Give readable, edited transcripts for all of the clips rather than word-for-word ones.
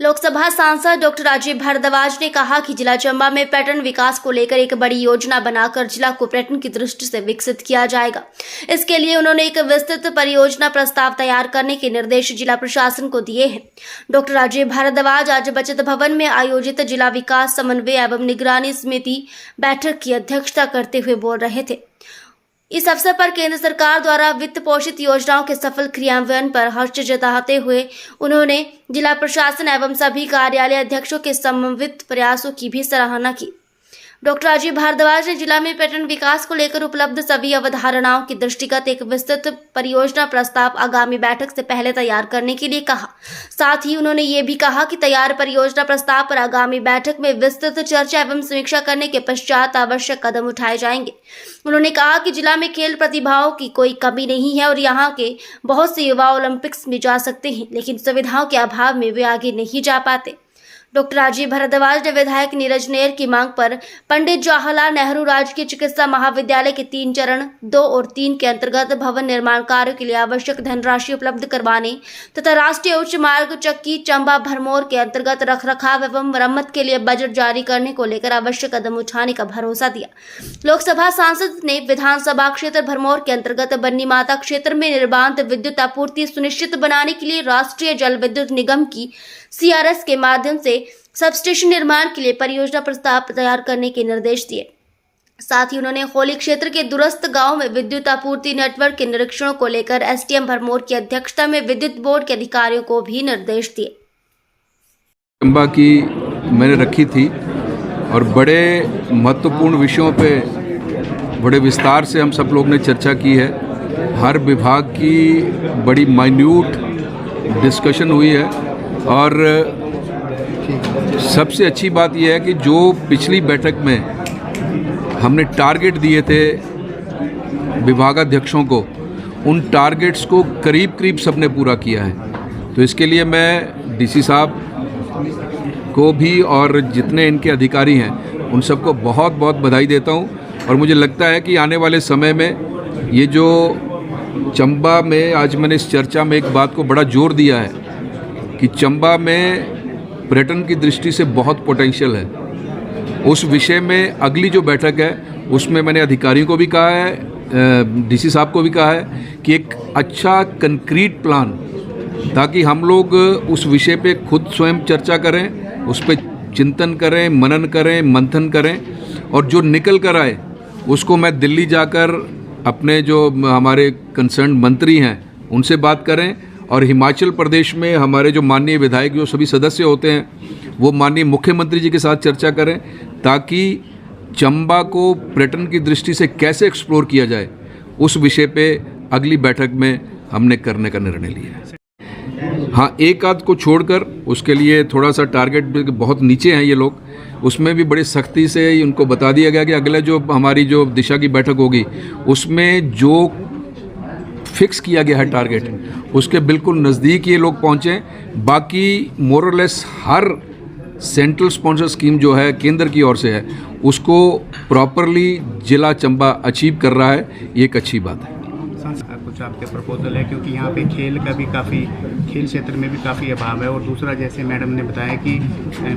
लोकसभा सांसद डॉक्टर राजीव भारद्वाज ने कहा कि जिला चंबा में पर्यटन विकास को लेकर एक बड़ी योजना बनाकर जिला को पर्यटन की दृष्टि से विकसित किया जाएगा। इसके लिए उन्होंने एक विस्तृत परियोजना प्रस्ताव तैयार करने के निर्देश जिला प्रशासन को दिए हैं। डॉक्टर राजीव भारद्वाज आज बचत भवन में आयोजित जिला विकास समन्वय एवं निगरानी समिति बैठक की अध्यक्षता करते हुए बोल रहे थे। इस अवसर पर केंद्र सरकार द्वारा वित्त पोषित योजनाओं के सफल क्रियान्वयन पर हर्ष जताते हुए उन्होंने जिला प्रशासन एवं सभी कार्यालय अध्यक्षों के समन्वित प्रयासों की भी सराहना की। डॉक्टर राजीव भारद्वाज ने जिला में पर्यटन विकास को लेकर उपलब्ध सभी अवधारणाओं की दृष्टिगत एक विस्तृत परियोजना प्रस्ताव आगामी बैठक से पहले तैयार करने के लिए कहा। साथ ही उन्होंने ये भी कहा कि तैयार परियोजना प्रस्ताव पर आगामी बैठक में विस्तृत चर्चा एवं समीक्षा करने के पश्चात आवश्यक कदम उठाए जाएंगे। उन्होंने कहा कि जिला में खेल प्रतिभाओं की कोई कमी नहीं है और यहाँ के बहुत से युवा ओलंपिक्स में जा सकते हैं, लेकिन सुविधाओं के अभाव में वे आगे नहीं जा पाते। डॉक्टर राजीव भारद्वाज ने विधायक नीरज नेर की मांग पर पंडित जवाहरलाल नेहरू राजकीय चिकित्सा महाविद्यालय के 3 चरण 2 और 3 के अंतर्गत भवन निर्माण कार्यों के लिए आवश्यक धनराशि उपलब्ध करवाने तथा राष्ट्रीय उच्च मार्ग चक्की चंबा भरमौर के अंतर्गत रखरखाव एवं मरम्मत के लिए बजट जारी करने को लेकर आवश्यक कदम उठाने का भरोसा दिया। लोकसभा सांसद ने विधानसभा क्षेत्र भरमौर के अंतर्गत बन्नी माता क्षेत्र में निर्बाध विद्युत आपूर्ति सुनिश्चित बनाने के लिए राष्ट्रीय जल विद्युत निगम की CRS के माध्यम से सबस्टेशन निर्माण के लिए परियोजना प्रस्ताव तैयार करने के निर्देश दिए। साथ ही उन्होंने होली क्षेत्र के दूरस्थ गांव में विद्युत आपूर्ति नेटवर्क के निरीक्षणों को लेकर SDM भरमौर की अध्यक्षता में विद्युत बोर्ड के अधिकारियों को भी निर्देश दिए। चंबा की मैंने रखी थी और बड़े महत्वपूर्ण विषयों पे बड़े विस्तार से हम सब लोग ने चर्चा की है। हर विभाग की बड़ी माइन्यूट डिस्कशन हुई है और सबसे अच्छी बात यह है कि जो पिछली बैठक में हमने टारगेट दिए थे विभागाध्यक्षों को, उन टारगेट्स को करीब करीब सबने पूरा किया है। तो इसके लिए मैं DC साहब को भी और जितने इनके अधिकारी हैं उन सबको बहुत बहुत बधाई देता हूं। और मुझे लगता है कि आने वाले समय में ये जो चंबा में आज मैंने इस चर्चा में एक बात को बड़ा जोर दिया है कि चंबा में पर्यटन की दृष्टि से बहुत पोटेंशियल है। उस विषय में अगली जो बैठक है उसमें मैंने अधिकारियों को भी कहा है, DC साहब को भी कहा है कि एक अच्छा कंक्रीट प्लान, ताकि हम लोग उस विषय पे खुद स्वयं चर्चा करें, उस पर चिंतन करें, मनन करें, मंथन करें और जो निकल कर आए उसको मैं दिल्ली जाकर अपने जो हमारे कंसर्न मंत्री हैं उनसे बात करें और हिमाचल प्रदेश में हमारे जो माननीय विधायक जो सभी सदस्य होते हैं वो माननीय मुख्यमंत्री जी के साथ चर्चा करें, ताकि चंबा को पर्यटन की दृष्टि से कैसे एक्सप्लोर किया जाए उस विषय पे अगली बैठक में हमने करने का निर्णय लिया है। हाँ, एक आध को छोड़कर उसके लिए थोड़ा सा टारगेट बहुत नीचे हैं ये लोग, उसमें भी बड़ी सख्ती से उनको बता दिया गया कि अगले जो हमारी जो दिशा की बैठक होगी उसमें जो फिक्स किया गया है टारगेट उसके बिल्कुल नज़दीक ये लोग पहुँचें। बाकी मोरलेस हर सेंट्रल स्पॉन्सर स्कीम जो है केंद्र की ओर से है उसको प्रॉपरली जिला चंबा अचीव कर रहा है, ये एक अच्छी बात है। कुछ आपके प्रपोजल है, क्योंकि यहाँ पे खेल का भी काफ़ी, खेल क्षेत्र में भी काफ़ी अभाव है और दूसरा जैसे मैडम ने बताया कि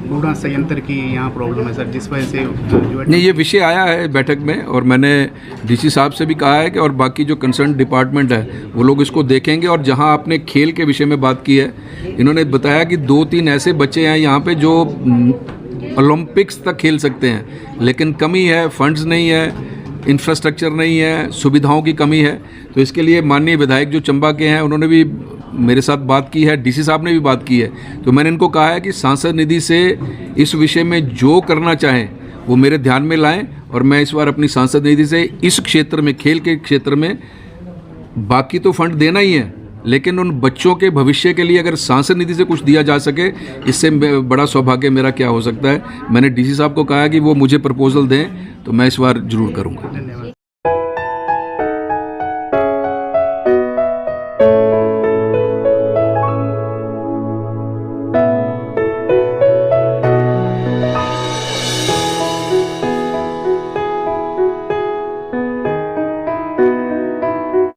कूड़ा संयंत्र की यहाँ प्रॉब्लम है सर, जिस वजह से जो नहीं, ये विषय आया है बैठक में और मैंने DC साहब से भी कहा है कि और बाकी जो कंसर्न डिपार्टमेंट है वो लोग इसको देखेंगे। और जहाँ आपने खेल के विषय में बात की है, इन्होंने बताया कि 2-3 ऐसे बच्चे हैं यहाँ पे जो ओलंपिक्स तक खेल सकते हैं, लेकिन कमी है, फंड्स नहीं है, इंफ्रास्ट्रक्चर नहीं है, सुविधाओं की कमी है। तो इसके लिए माननीय विधायक जो चंबा के हैं उन्होंने भी मेरे साथ बात की है, DC साहब ने भी बात की है। तो मैंने इनको कहा है कि सांसद निधि से इस विषय में जो करना चाहें वो मेरे ध्यान में लाएं और मैं इस बार अपनी सांसद निधि से इस क्षेत्र में, खेल के क्षेत्र में, बाकी तो फंड देना ही है, लेकिन उन बच्चों के भविष्य के लिए अगर सांसद निधि से कुछ दिया जा सके, इससे बड़ा सौभाग्य मेरा क्या हो सकता है। मैंने DC साहब को कहा है कि वो मुझे प्रपोजल दें तो मैं इस बार जरूर करूँगा।